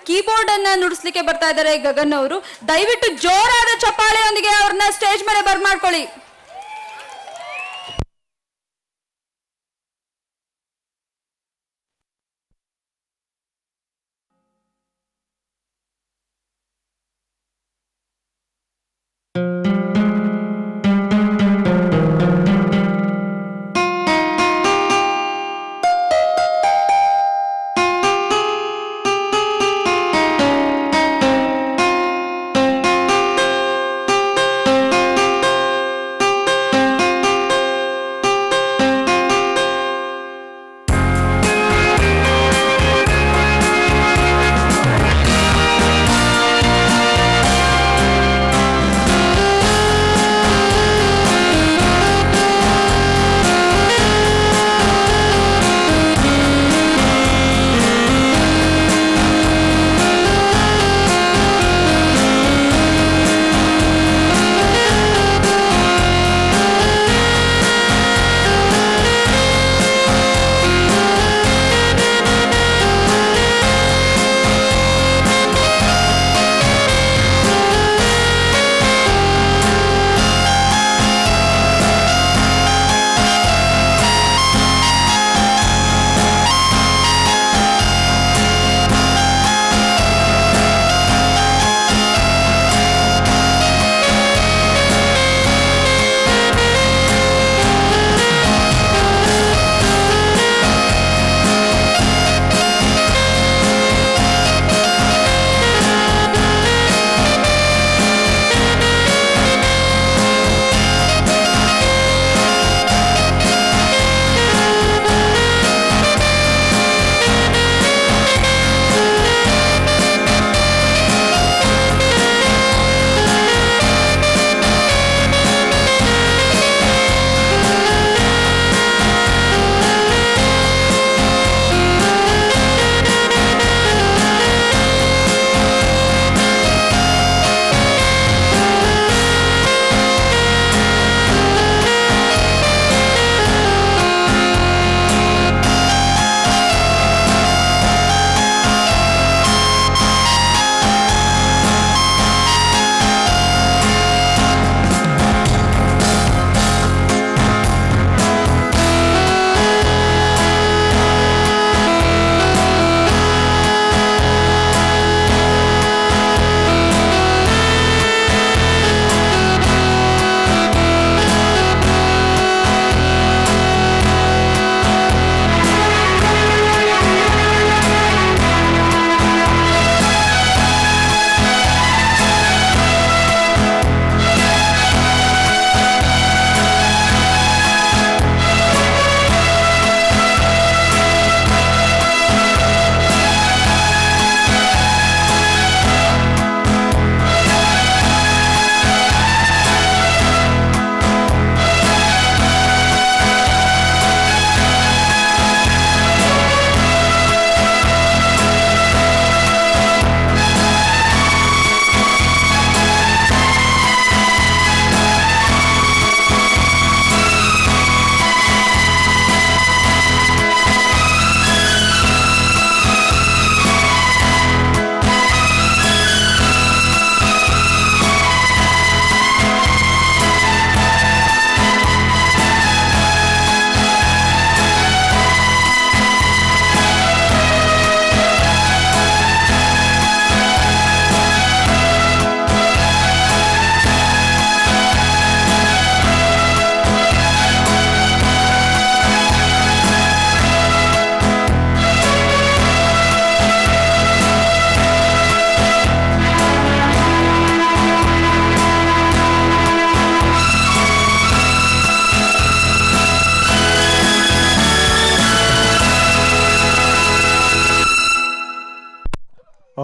Keyboard ಅನ್ನ ನುಡಿಸ್ಲಿಕ್ಕೆ ಬರ್ತಾ ಇದ್ದಾರೆ ಗಗನ್ ಅವರು. ದಯವಿಟ್ಟು ಜೋರಾದ ಚಪ್ಪಾಳೆಯೊಂದಿಗೆ ಅವ್ರನ್ನ ಸ್ಟೇಜ್ ಮೇಲೆ ಬರ್ಮಾಡ್ಕೊಳ್ಳಿ.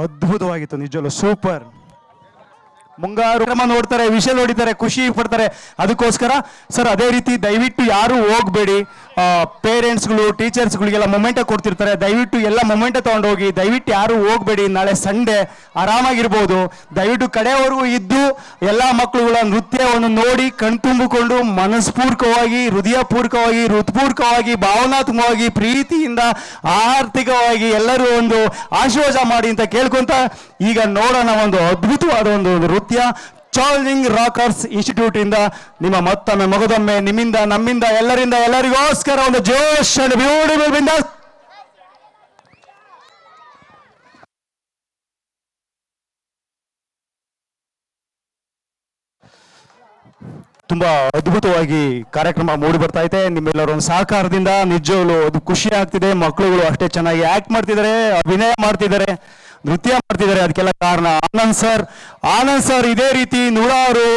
ಅದ್ಭುತವಾಗಿತ್ತು, ನಿಜವಲ್ಲ ಸೂಪರ್. ಮುಂಗಾರು ಕ್ರಮ ನೋಡ್ತಾರೆ, ವಿಷಲ್ ಹೊಡಿತಾರೆ, ಖುಷಿ ಪಡ್ತಾರೆ. ಅದಕ್ಕೋಸ್ಕರ ಸರ್ ಅದೇ ರೀತಿ ದಯವಿಟ್ಟು ಯಾರು ಹೋಗಬೇಡಿ. ಪೇರೆಂಟ್ಸ್ಗಳು ಟೀಚರ್ಸ್ಗಳಿಗೆಲ್ಲ ಮೊಮೆಂಟ ಕೊಡ್ತಿರ್ತಾರೆ, ದಯವಿಟ್ಟು ಎಲ್ಲ ಮೊಮೆಂಟ ತೊಗೊಂಡೋಗಿ. ದಯವಿಟ್ಟು ಯಾರು ಹೋಗಬೇಡಿ, ನಾಳೆ ಸಂಡೇ ಆರಾಮಾಗಿರ್ಬೋದು. ದಯವಿಟ್ಟು ಕಡೆಯವರೆಗೂ ಇದ್ದು ಎಲ್ಲ ಮಕ್ಕಳುಗಳ ನೃತ್ಯವನ್ನು ನೋಡಿ ಕಣ್ತುಂಬಿಕೊಂಡು ಮನಸ್ಪೂರ್ವಕವಾಗಿ, ಹೃದಯಪೂರ್ವಕವಾಗಿ, ಹೃತ್ಪೂರ್ವಕವಾಗಿ, ಭಾವನಾತ್ಮಕವಾಗಿ, ಪ್ರೀತಿಯಿಂದ, ಆರ್ಥಿಕವಾಗಿ ಎಲ್ಲರೂ ಒಂದು ಆಶೀರ್ವಾದ ಮಾಡಿ ಅಂತ ಕೇಳ್ಕೊಂತ ಈಗ ನೋಡೋಣ ಒಂದು ಅದ್ಭುತವಾದ ಒಂದು ನೃತ್ಯ ಚಾಲೆಂಜಿಂಗ್ ರಾಕರ್ಸ್ ಇನ್ಸ್ಟಿಟ್ಯೂಟ್ ಇಂದ ನಿಮ್ಮ ಮತ್ತೊಮ್ಮೆ ಮಗದೊಮ್ಮೆ ನಿಮ್ಮಿಂದ ನಮ್ಮಿಂದ ಎಲ್ಲರಿಂದ ಎಲ್ಲರಿಗೋಸ್ಕರ ಒಂದು ಜೋಶ್ ಅಂಡ್ ಬ್ಯೂಟಿಫುಲ್ ಬಿಂದಾಸ್. ತುಂಬಾ ಅದ್ಭುತವಾಗಿ ಕಾರ್ಯಕ್ರಮ ಮೂಡಿ ಬರ್ತಾ ಇದೆ. ನಿಮ್ಮೆಲ್ಲರ ಒಂದು ಸಹಕಾರದಿಂದ ನಿಜವಾಗ್ಲೂ ಅದು ಖುಷಿ ಆಗ್ತಿದೆ. ಮಕ್ಕಳುಗಳು ಅಷ್ಟೇ ಚೆನ್ನಾಗಿ ಆಕ್ಟ್ ಮಾಡ್ತಿದ್ದಾರೆ, ಅಭಿನಯ ಮಾಡ್ತಿದ್ದಾರೆ, ನೃತ್ಯ ಮಾಡ್ತಿದ್ದಾರೆ. ಅದಕ್ಕೆಲ್ಲ ಕಾರಣ ಆನಂದ್ ಸರ್ ಇದೇ ರೀತಿ ನೂರಾರು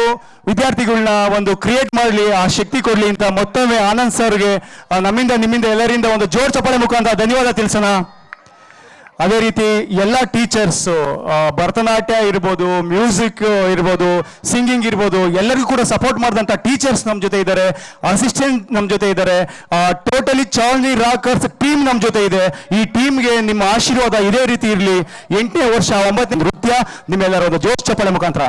ವಿದ್ಯಾರ್ಥಿಗಳನ್ನ ಒಂದು ಕ್ರಿಯೇಟ್ ಮಾಡಲಿ, ಆ ಶಕ್ತಿ ಕೊಡ್ಲಿ ಅಂತ ಮತ್ತೊಮ್ಮೆ ಆನಂದ್ ಸರ್ಗೆ ನಮ್ಮಿಂದ ನಿಮ್ಮಿಂದ ಎಲ್ಲರಿಂದ ಒಂದು ಜೋರ್ ಚಪ್ಪಾಳೆ ಮುಖಾಂತರ ಧನ್ಯವಾದ ತಿಳಿಸೋಣ. ಅದೇ ರೀತಿ ಎಲ್ಲ ಟೀಚರ್ಸ್, ಭರತನಾಟ್ಯ ಇರ್ಬೋದು, ಮ್ಯೂಸಿಕ್ ಇರ್ಬೋದು, ಸಿಂಗಿಂಗ್ ಇರ್ಬೋದು, ಎಲ್ಲರಿಗೂ ಕೂಡ ಸಪೋರ್ಟ್ ಮಾಡಿದಂಥ ಟೀಚರ್ಸ್ ನಮ್ಮ ಜೊತೆ ಇದ್ದಾರೆ, ಅಸಿಸ್ಟೆಂಟ್ ನಮ್ಮ ಜೊತೆ ಇದ್ದಾರೆ, ಟೋಟಲಿ ಚಾಲೆಂಜಿಂಗ್ ರಾಕರ್ಸ್ ಟೀಮ್ ನಮ್ಮ ಜೊತೆ ಇದೆ. ಈ ಟೀಮ್ಗೆ ನಿಮ್ಮ ಆಶೀರ್ವಾದ ಇದೇ ರೀತಿ ಇರಲಿ. 8ನೇ ವರ್ಷ 9ನೇ ನೃತ್ಯ ನಿಮ್ಮೆಲ್ಲರ ಒಂದು ಜೋಶ್ ಚಪ್ಪಾಳೆ ಮುಖಾಂತರ